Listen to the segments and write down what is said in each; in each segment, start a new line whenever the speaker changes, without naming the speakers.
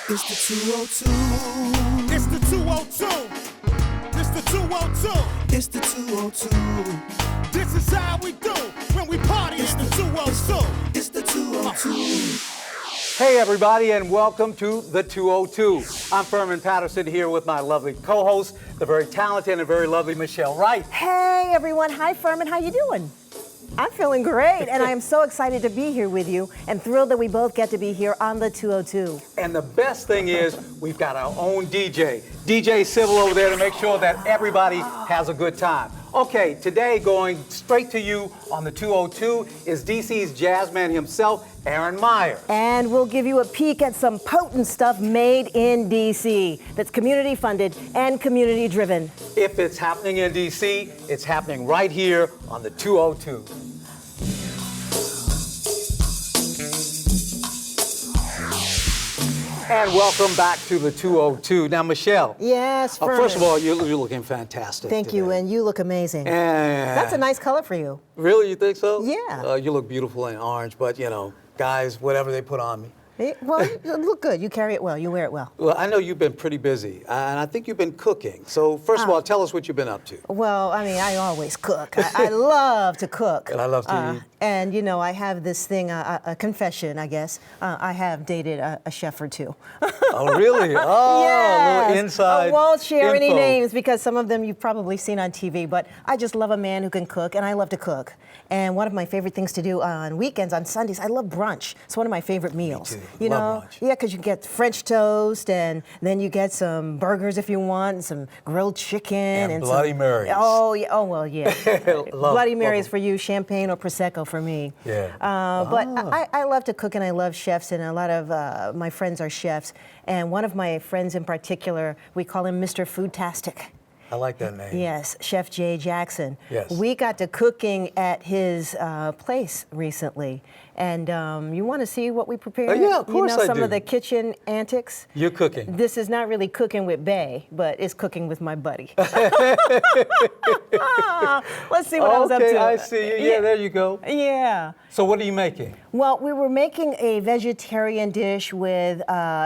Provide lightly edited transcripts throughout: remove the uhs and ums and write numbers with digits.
It's the 202.
It's the 202. It's the 202.
It's the 202.
This is how we do when we party. It's the 202.
It's the 202.
Hey everybody, and welcome to the 202. I'm Ferman Patterson here with my lovely co-host, the very talented and very lovely Michel Wright.
Hey everyone, hi Ferman, how you doing? I'm feeling great, and I am so excited to be here with you and thrilled that we both get to be here on the 202.
And the best thing is, we've got our own DJ, DJ Civil over there to make sure that everybody has a good time. Okay, today going straight to you on the 202 is DC's jazz man himself, Aaron Meyer.
And we'll give you a peek at some potent stuff made in DC that's community funded and community driven.
If it's happening in DC, it's happening right here on the 202. And welcome back to the 202. Now, Michel.
Yes, Ferman.
First of all, you're looking fantastic.
Thank
today.
you, and you look amazing.
And
That's a nice color for you.
Really, you think so?
Yeah.
You look beautiful in orange, but you know, guys, whatever they put on me.
Well, you look good. You carry it well. You wear it well.
Well, I know you've been pretty busy, and I think you've been cooking. So first of all, tell us what you've been up to.
Well, I mean, I always cook. I love to cook.
And I love to eat.
And, you know, I have this thing, a confession, I guess. I have dated a chef or two.
Oh, really? Oh,
Yes.
a little inside
I won't share any
info.
names because some of them you've probably seen on TV, but I just love a man who can cook, and I love to cook. And one of my favorite things to do on weekends, on Sundays, I love brunch. It's one of my favorite meals.
Me too.
You
Love
know?
brunch.
Yeah, because you get French toast, and then you get some burgers if you want, and some grilled chicken.
And Bloody
some,
Marys.
Oh, yeah. Oh, well, yeah. Bloody Marys
them.
for you, champagne or Prosecco for me.
Yeah.
But I love to cook, and I love chefs, and a lot of my friends are chefs. And one of my friends in particular, we call him Mr. Foodtastic.
I like that name.
Yes, Chef Jay Jackson.
Yes.
We got to cooking at his place recently. And you want to see what we prepared?
Oh, yeah, of course
You know,
I
some
do.
of the kitchen antics?
You're cooking.
This is not really cooking with Bay, but it's cooking with my buddy. Let's see what I was up
Okay,
to.
I see you. Yeah, there you go.
Yeah.
So what are you making?
Well, we were making a vegetarian dish with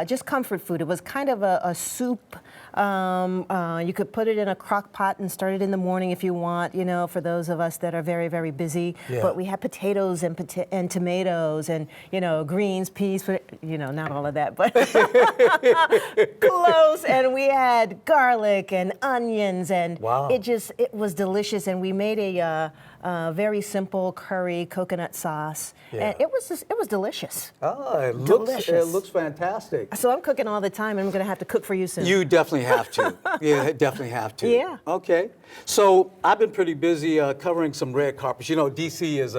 just comfort food. It was kind of a soup. You could put it in a crock pot and start it in the morning if you want, you know, for those of us that are very, very busy.
Yeah.
But we had potatoes and tomatoes and, you know, greens, peas, you know, not all of that, but close. And we had garlic and onions, and
Wow.
it was delicious. And we made a very simple curry coconut sauce.
Yeah.
And it was delicious.
Oh, it
Delicious.
looks fantastic.
So I'm cooking all the time, and I'm going to have to cook for you soon.
You definitely have to. Yeah, definitely have to.
Yeah.
Okay. So I've been pretty busy covering some red carpets. You know, DC is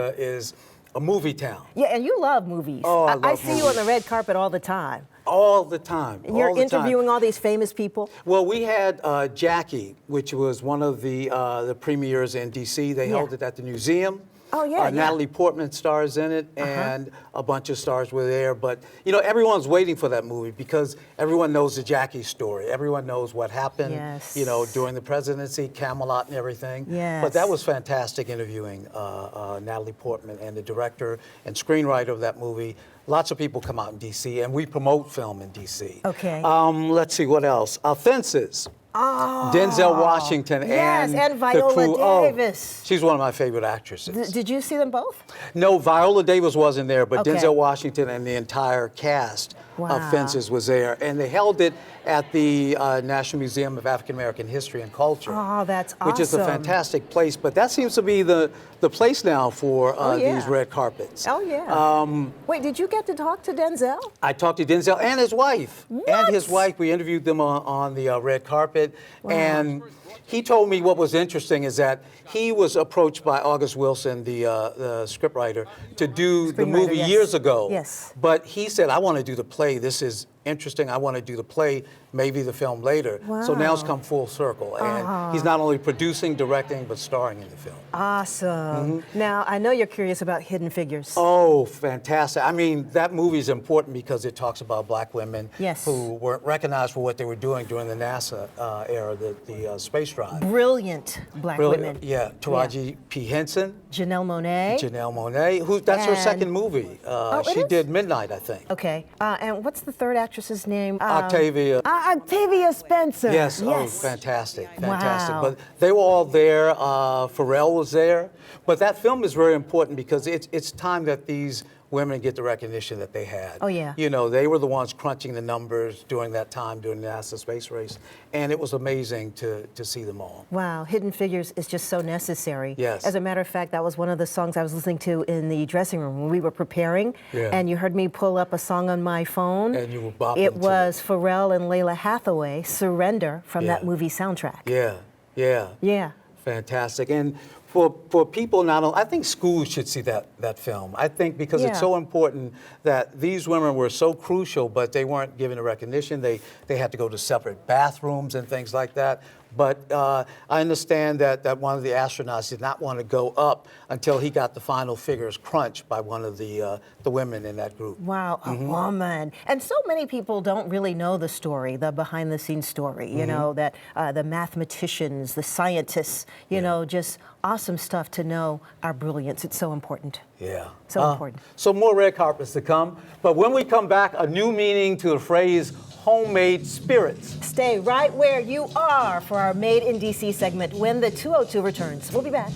a movie town.
Yeah, and you love movies.
Oh, I
I
love
see you on
movies.
the red carpet all the time.
All the time.
And you're
all the time.
interviewing all these famous people.
Well, we had Jackie, which was one of the premieres in DC. They held it at the museum.
Oh, yeah, yeah.
Natalie Portman stars in it, and a bunch of stars were there. But, you know, everyone's waiting for that movie because everyone knows the Jackie story. Everyone knows what happened,
Yes.
you know, during the presidency, Camelot and everything.
Yes.
But that was fantastic interviewing Natalie Portman and the director and screenwriter of that movie. Lots of people come out in DC, and we promote film in DC.
Okay.
Let's see, what else? Fences.
Oh.
Denzel Washington
Yes, and
the
Viola
crew.
Davis.
Oh, she's one of my favorite actresses.
Did you see them both?
No, Viola Davis wasn't there, but
Okay.
Denzel Washington and the entire cast
Wow.
of Fences was there. And they held it at the National Museum of African American History and Culture.
Oh, that's
Which is a
awesome.
fantastic place. But that seems to be the place now for
yeah.
these red carpets.
Oh, yeah. Wait, did you get to talk to Denzel?
I talked to Denzel and his wife.
What?
And his wife. We interviewed them on the red carpet. And he told me what was interesting is that he was approached by August Wilson, the scriptwriter, to do the
Screenwriter,
movie
yes.
years ago.
Yes.
But he said, I want to do the play. This is interesting. I want to do the play, maybe the film later. So now it's
Wow.
come full circle. And he's not only producing, directing, but starring in the film.
Awesome. Now, I know you're curious about Hidden Figures.
Oh, fantastic. I mean, that movie is important because it talks about black women
Yes.
who weren't recognized for what they were doing during the NASA era, the space drive.
Brilliant black women.
Yeah, Taraji P. Henson,
Janelle Monáe.
Janelle Monáe, that's her
And-
second movie.
it
She
is?
did Midnight, I think.
Okay. And what's the third actress actress's name?
Octavia.
Octavia Spencer.
Yes. Oh, fantastic. Fantastic.
Wow.
But they were all there. Pharrell was there. But that film is very important because it's time that these women get the recognition that they had.
Oh, yeah.
You know, they were the ones crunching the numbers during that time, during the NASA space race. And it was amazing to see them all.
Wow, Hidden Figures is just so necessary.
Yes.
As a matter of fact, that was one of the songs I was listening to in the dressing room when we were preparing.
Yeah.
And you heard me pull up a song on my phone.
And you were bopping
It
to
was Pharrell and Layla Hathaway, Surrender, from that movie soundtrack.
Yeah.
Yeah.
Fantastic. And for people not only, I think schools should see that film. I think because it's so important that these women were so crucial, but they weren't given the recognition. They had to go to separate bathrooms and things like that. But I understand that one of the astronauts did not want to go up until he got the final figures crunched by one of the women in that group.
Wow, a woman. And so many people don't really know the story, the behind-the-scenes story, you know, that the mathematicians, the scientists, you know, just awesome stuff to know our brilliance. It's so important.
Yeah.
So important.
So more red carpets to come. But when we come back, a new meaning to the phrase homemade spirits.
Stay right where you are for our Made in DC segment when the 202 returns. We'll be back.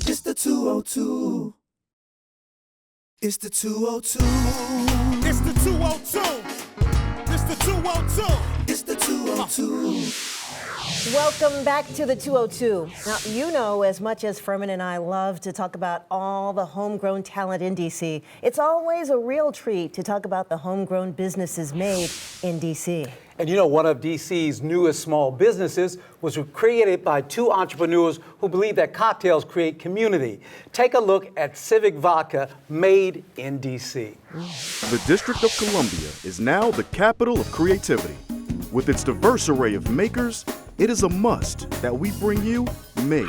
It's the 202. It's the 202.
It's the 202. It's the 202.
It's the 202.
Welcome back to the 202. Now, you know, as much as Ferman and I love to talk about all the homegrown talent in DC, it's always a real treat to talk about the homegrown businesses made in DC.
And you know, one of DC's newest small businesses was created by two entrepreneurs who believe that cocktails create community. Take a look at Civic Vodka, made in DC.
The District of Columbia is now the capital of creativity. With its diverse array of makers, it is a must that we bring you Made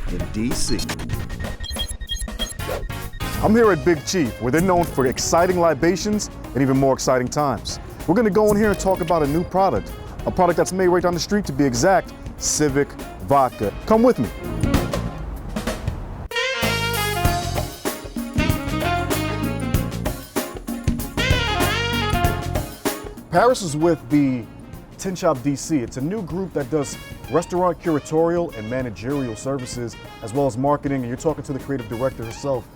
in DC.
I'm here at Big Chief, where they're known for exciting libations and even more exciting times. We're gonna go in here and talk about a new product, a product that's made right down the street to be exact, Civic Vodka. Come with me. Paris is with the Tin Shop DC. It's a new group that does restaurant curatorial and managerial services, as well as marketing, and you're talking to the creative director herself.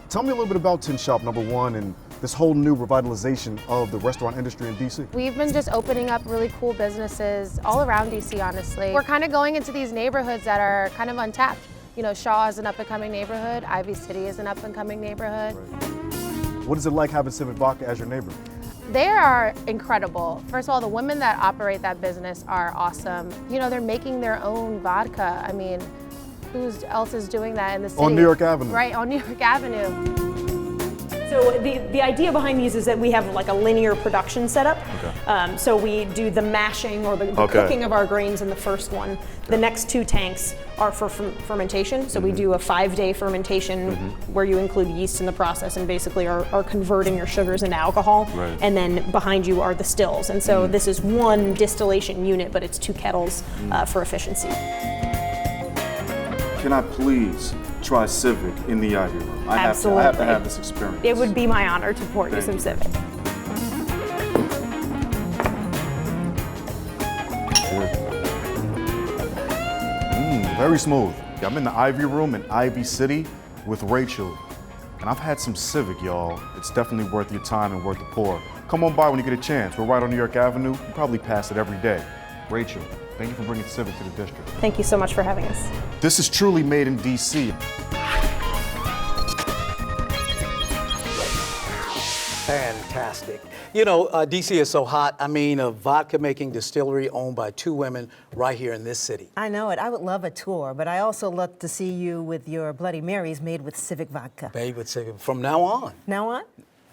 Tell me a little bit about Tin Shop, number one, and this whole new revitalization of the restaurant industry in DC.
We've been just opening up really cool businesses all around DC, honestly. We're kind of going into these neighborhoods that are kind of untapped. You know, Shaw is an up-and-coming neighborhood, Ivy City is an up-and-coming neighborhood.
What is it like having Civic Vodka as your neighbor?
They are incredible. First of all, the women that operate that business are awesome. You know, they're making their own vodka. I mean, who else is doing that in the city?
On New York Avenue.
Right, on New York Avenue.
So the idea behind these is that we have like a linear production setup.
Okay.
So we do the mashing or the cooking of our grains in the first one. Okay. The next two tanks are for fermentation. So we do a 5-day fermentation where you include yeast in the process and basically are converting your sugars into alcohol.
Right.
And then behind you are the stills. And so this is one distillation unit, but it's 2 kettles for efficiency.
Can I please try Civic in the Ivy Room? I have to have this experience.
It would be my honor to pour you some Civic.
Very smooth. I'm in the Ivy Room in Ivy City with Rachel, and I've had some Civic, y'all. It's definitely worth your time and worth the pour. Come on by when you get a chance. We're right on New York Avenue. You probably pass it every day. Rachel, thank you for bringing Civic to the district.
Thank you so much for having us.
This is truly made in DC.
Fantastic. You know, DC is so hot. I mean, a vodka-making distillery owned by 2 women right here in this city.
I know it. I would love a tour, but I also love to see you with your Bloody Marys made with Civic Vodka.
Made with Civic. From now on.
Now on?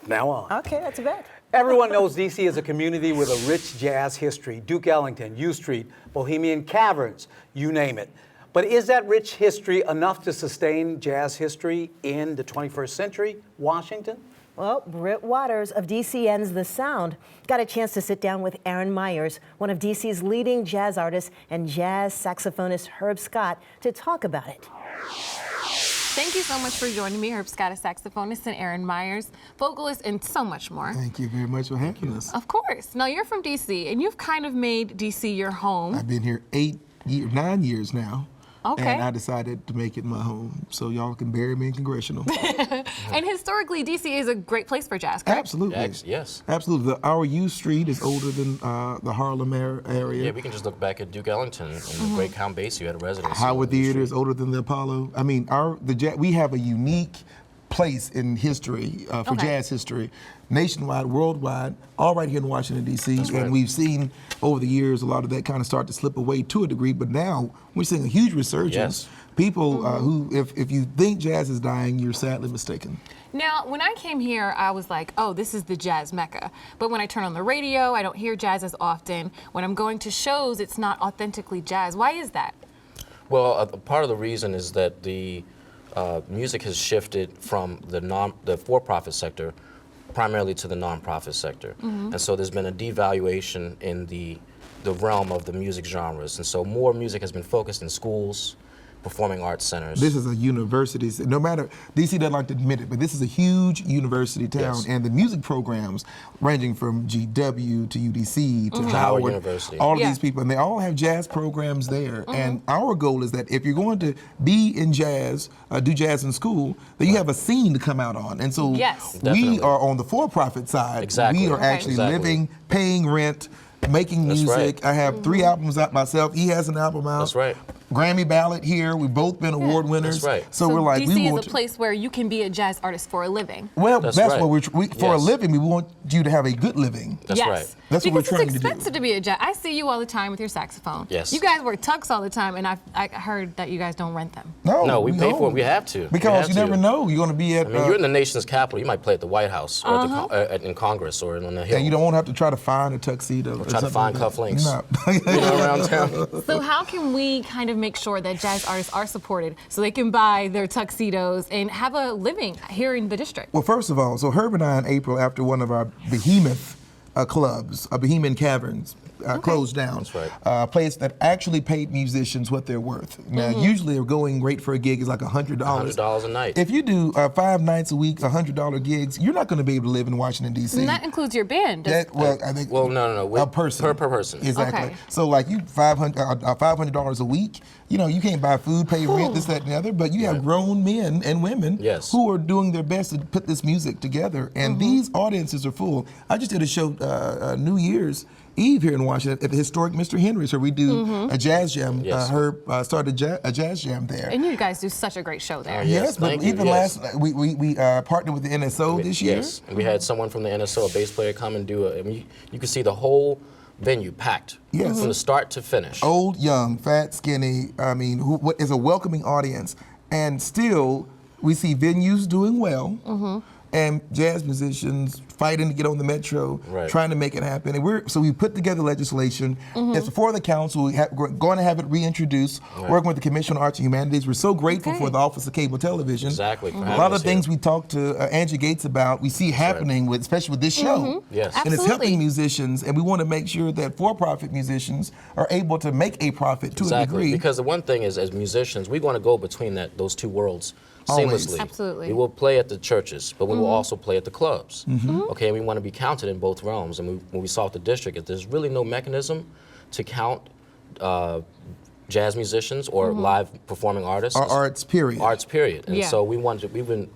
Now on.
Okay, that's a bet.
Everyone knows DC is a community with a rich jazz history. Duke Ellington, U Street, Bohemian Caverns, you name it. But is that rich history enough to sustain jazz history in the 21st century, Washington?
Well, Britt Waters of DCN's The Sound got a chance to sit down with Aaron Myers, one of DC's leading jazz artists, and jazz saxophonist Herb Scott, to talk about it.
Thank you so much for joining me, Herb Scott, a saxophonist, and Aaron Myers, vocalist, and so much more.
Thank you very much for having us.
Of course. Now, you're from D.C., and you've kind of made D.C. your home.
I've been here 9 years now.
Okay.
And I decided to make it my home, so y'all can bury me in Congressional.
And historically, D.C. is a great place for jazz, correct?
Absolutely.
Yes.
Absolutely. Our U Street is older than the Harlem area.
Yeah, we can just look back at Duke Ellington and the great Count Basie had a residency.
Howard Theater is older than the Apollo. I mean, we have a unique place in history, for jazz history, nationwide, worldwide, all right here in Washington, D.C.
That's right.
And we've seen over the years a lot of that kind of start to slip away to a degree, but now we're seeing a huge resurgence.
Yes.
People who, if you think jazz is dying, you're sadly mistaken.
Now, when I came here, I was like, oh, this is the jazz mecca. But when I turn on the radio, I don't hear jazz as often. When I'm going to shows, it's not authentically jazz. Why is that?
Well, part of the reason is that the music has shifted from the for-profit sector primarily to the non-profit sector. And so there's been a devaluation in the realm of the music genres. And so more music has been focused in schools, performing arts centers.
This is a university, no matter, DC doesn't like to admit it, but this is a huge university town,
Yes.
and the music programs ranging from GW to UDC to
Howard
Howard
University.
all of these people, and they all have jazz programs there. And our goal is that if you're going to be in jazz, do jazz in school, then you have a scene to come out on. And so
Yes.
we
Definitely.
are on the for-profit side.
Exactly.
We are actually
Exactly.
living, paying rent, making
That's
music.
right.
I have 3 albums out myself. He has an album out.
That's right.
Grammy ballot here. We've both been award winners.
That's right.
So we're like,
DC
we
is
want
a place where you can be a jazz artist for a living.
Well,
That's
that's
right.
what we for a
Yes.
living. We want you to have a good living.
That's
yes.
right.
That's what
because
we're trying to
it's
do.
expensive to be a jazz. I see you all the time with your saxophone.
Yes.
You guys wear tux all the time, and I heard that you guys don't rent them.
No, we pay for it. We have to. We
Because
have
you
to.
never know. You're going to be at.
I mean, you're in the nation's capital. You might play at the White House or in Congress or on the Hill.
and you don't want to have to try to find a tuxedo. Or
try to
something
find
like that.
cufflinks.
No.
You know, around town.
So how can we kind of make sure that jazz artists are supported so they can buy their tuxedos and have a living here in the district?
Well, first of all, so Herb and I in April, after one of our behemoth clubs, Bohemian Caverns, closed down.
That's right.
A place that actually paid musicians what they're worth. Now, usually a going rate for a gig is like $100.
$100 a night.
If you do 5 nights a week, $100 gigs, you're not going to be able to live in Washington, D.C.
And that includes your band.
I think.
Well, no.
A person.
Per person.
Exactly.
Okay.
So like you $500 a week, you know, you can't buy food, pay rent, this, that, and the other, but you have grown men and women
Yes.
who are doing their best to put this music together. And these audiences are full. I just did a show New Year's Eve here in Washington at the historic Mr. Henry's, where we do a jazz jam.
Yes.
Herb started a jazz jam there.
And you guys do such a great show there.
Yes,
but
thank you,
even
yes.
last night, we partnered with the NSO this year.
Yes, and we had someone from the NSO, a bass player, come and do it. I mean, you could see the whole venue packed
Yes.
from the start to finish.
Old, young, fat, skinny. I mean, what is a welcoming audience, and still we see venues doing well, and jazz musicians fighting to get on the metro,
Right.
trying to make it happen. And so we put together legislation. It's before the council. We're going to have it reintroduced. Working with the Commission on Arts and Humanities. We're so grateful for the Office of Cable Television.
Exactly, for
A
having
lot of
us here.
things we talked to Angie Gates about. We see happening with, especially with this show.
Yes.
And it's
Absolutely.
helping musicians, and we want to make sure that for-profit musicians are able to make a profit to a
Exactly,
degree.
because the one thing is, as musicians, we want to go between those two worlds
Always.
seamlessly.
Absolutely.
We will play at the churches, but we will also play at the clubs. Okay, and we want to be counted in both realms. And when we saw at the district, there's really no mechanism to count jazz musicians or live performing artists.
Or arts, period.
Arts, period. And
Yeah.
so we've been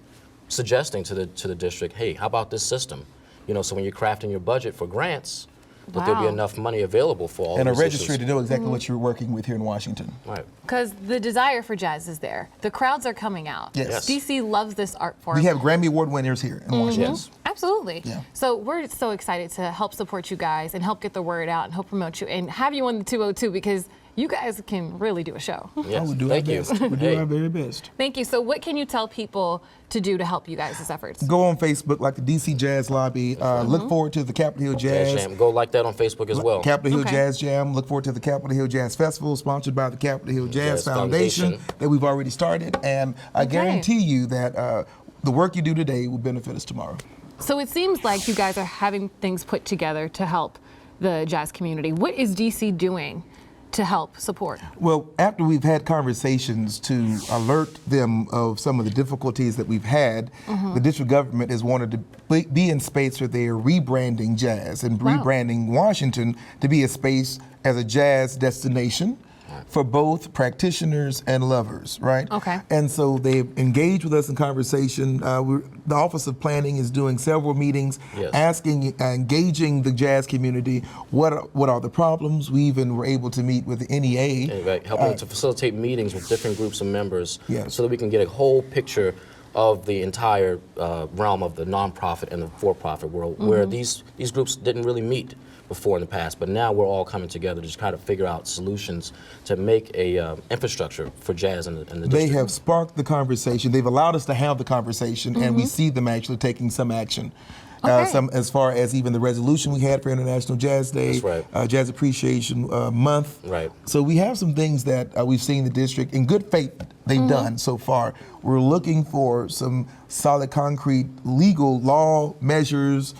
suggesting to the district, hey, how about this system? You know, so when you're crafting your budget for grants, that there'll be
Wow.
enough money available for all
And a
musicians.
registry to know exactly what you're working with here in Washington.
Right.
Because the desire for jazz is there. The crowds are coming out.
Yes.
DC loves this art form.
We have Grammy Award winners here in Washington.
Yes.
Absolutely.
Yeah.
So we're so excited to help support you guys and help get the word out and help promote you and have you on the 202 because you guys can really do a show.
Yes.
I would do
Thank
our
you.
best. We're doing our very best.
Thank you. So what can you tell people to do to help you guys' efforts?
Go on Facebook, like the DC Jazz Lobby. Look forward to the Capitol Hill
Jazz
Jazz.
Jam. Go like that on Facebook as well.
Capitol Hill
Okay.
Jazz Jam. Look forward to the Capitol Hill Jazz Festival, sponsored by the Capitol Hill Jazz
Jazz
Foundation
Foundation.
that we've already started. And I
Okay.
guarantee you that the work you do today will benefit us tomorrow.
So it seems like you guys are having things put together to help the jazz community. What is DC doing to help support?
Well, after we've had conversations to alert them of some of the difficulties that we've had, the district government has wanted to be in space where they are rebranding jazz and rebranding Washington to be a space as a jazz destination for both practitioners and lovers, right?
Okay.
And so they've engaged with us in conversation. The Office of Planning is doing several meetings, engaging the jazz community. What are the problems? We even were able to meet with the NEA.
Helping to facilitate meetings with different groups of members so that we can get a whole picture of the entire realm of the nonprofit and the for-profit world, where these groups didn't really meet before in the past, but now we're all coming together to just kind of figure out solutions to make a infrastructure for jazz in the district.
They have sparked the conversation. They've allowed us to have the conversation, and we see them actually taking some action. Some as far as even the resolution we had for International Jazz Day, Jazz Appreciation Month.
Right.
So we have some things that we've seen the district in good faith they've done so far. We're looking for some solid, concrete, legal law measures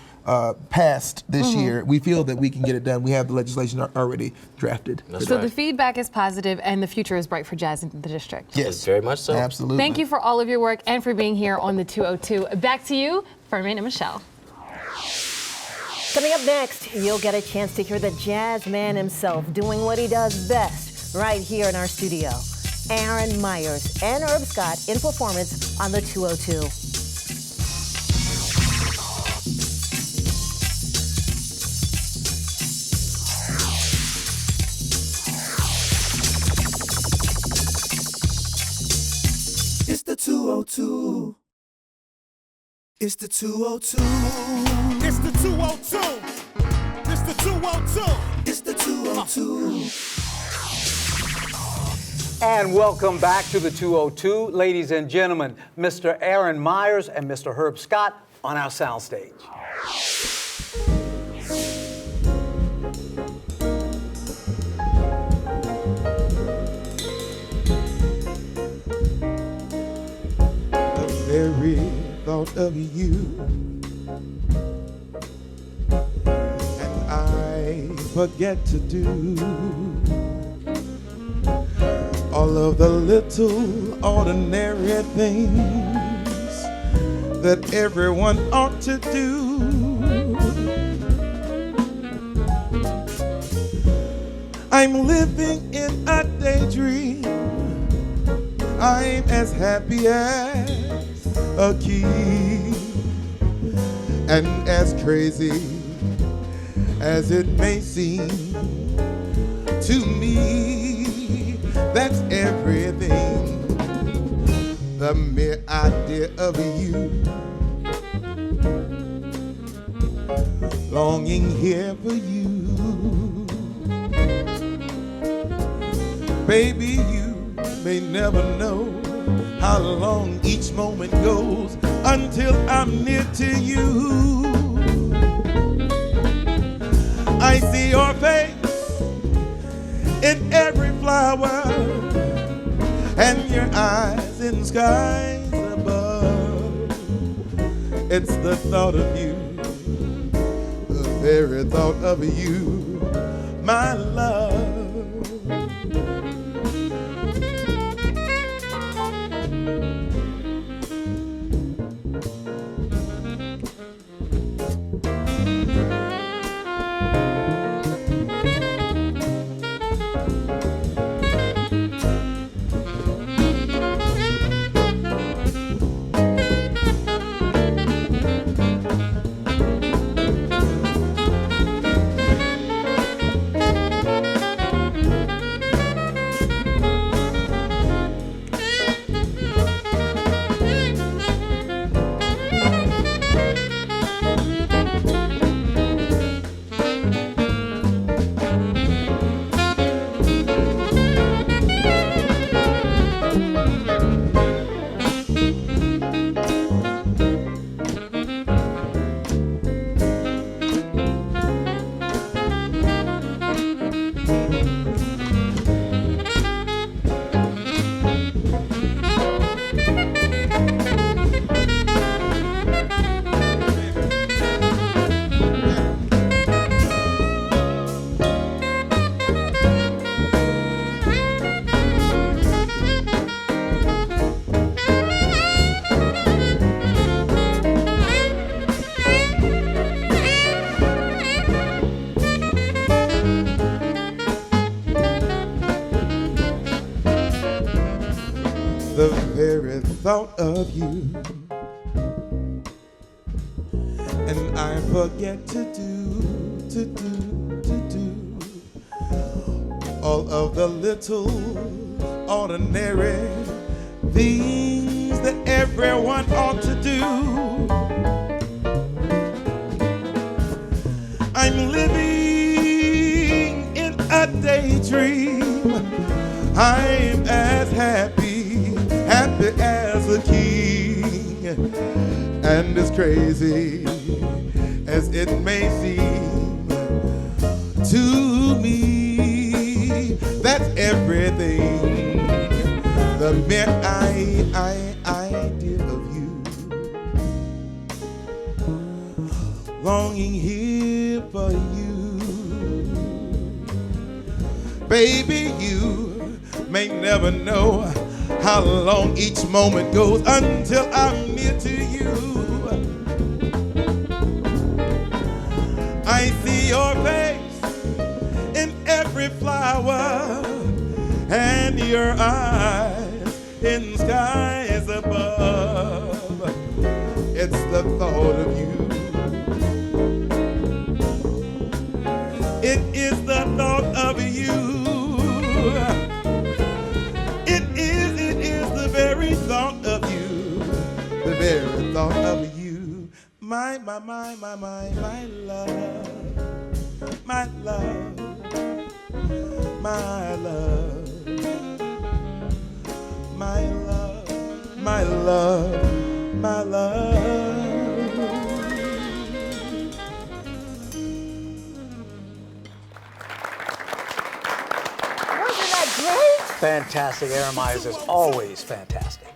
passed this year. We feel that we can get it done. We have the legislation already drafted.
So the feedback is positive and the future is bright for jazz in the district.
Yes,
very much so.
Absolutely.
Thank you for all of your work and for being here on the 202. Back to you, Ferman and Michel.
Coming up next, you'll get a chance to hear the jazz man himself doing what he does best right here in our studio. Aaron Myers and Herb Scott in performance on the 202.
It's the 202. It's the 202.
It's the 202. It's the 202.
It's the 202.
And welcome back to the 202. Ladies and gentlemen, Mr. Aaron Myers and Mr. Herb Scott on our soundstage.
The very thought of you, and I forget to do all of the little ordinary things that everyone ought to do. I'm living in a daydream. I'm as happy as a kid, and as crazy as it may seem to me, that's everything. The mere idea of you, longing here for you. Baby, you may never know how long each moment goes until I'm near to you. I see your face in every flower and your eyes in skies above. It's the thought of you, the very thought of you, my love.
the very thought of you. And I forget to do all of the little ordinary things that everyone ought to do. I'm living in a daydream. I'm as happy as a king. And as crazy as it may seem to me, that's everything. The mere idea of you, longing here for you. Baby, you may never know how long each moment goes until I'm near to you. I see your face in every flower and your eyes in skies above. It's the thought of you. It is the thought of you. It is the very thought of you. The very thought of you. My love. My love. My love. My love, my love, my love.
Wasn't that great?
Fantastic. Aaron Myers is always fantastic.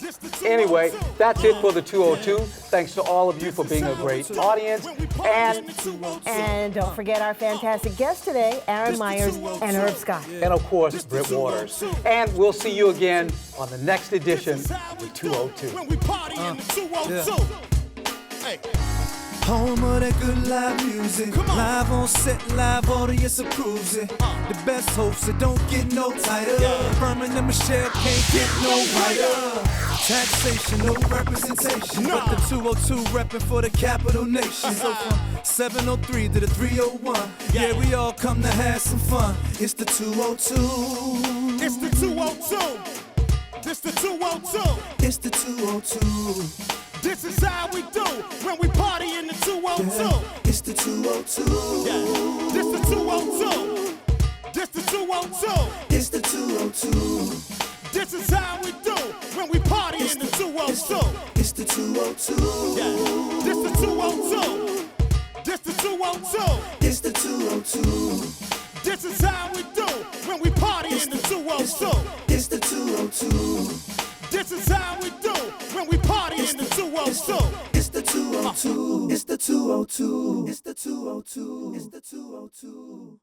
Anyway, that's it for the 202. Thanks to all of you for being a great audience.
And don't forget our fantastic guests today, Aaron Myers and Herb Scott.
And of course, Britt Waters. And we'll see you again on the next edition of the 202.
When we party in the 202. Hey.
Home of that good live music. Live on set, live audience approves it. The best hosts, it don't get no tighter. Ferman and Michel can't get no whiter. Taxation, no representation. But the 202 repping for the capital nation. So from 703 to the 301. Yeah, we all come to have some fun. It's the 202.
It's the 202. It's the 202.
It's the 202.
This is how we do when we party in the 202.
It's the 202.
This the 202. This the 202.
It's the 202.
This is how we do when we party in the 202.
It's the 202.
This the 202. This the 202.
It's the 202.
This is how we do when we party in the 202.
It's the 202.
This is how we do when we party in the 202.
It's the 202. It's the 202. It's the 202. It's the 202.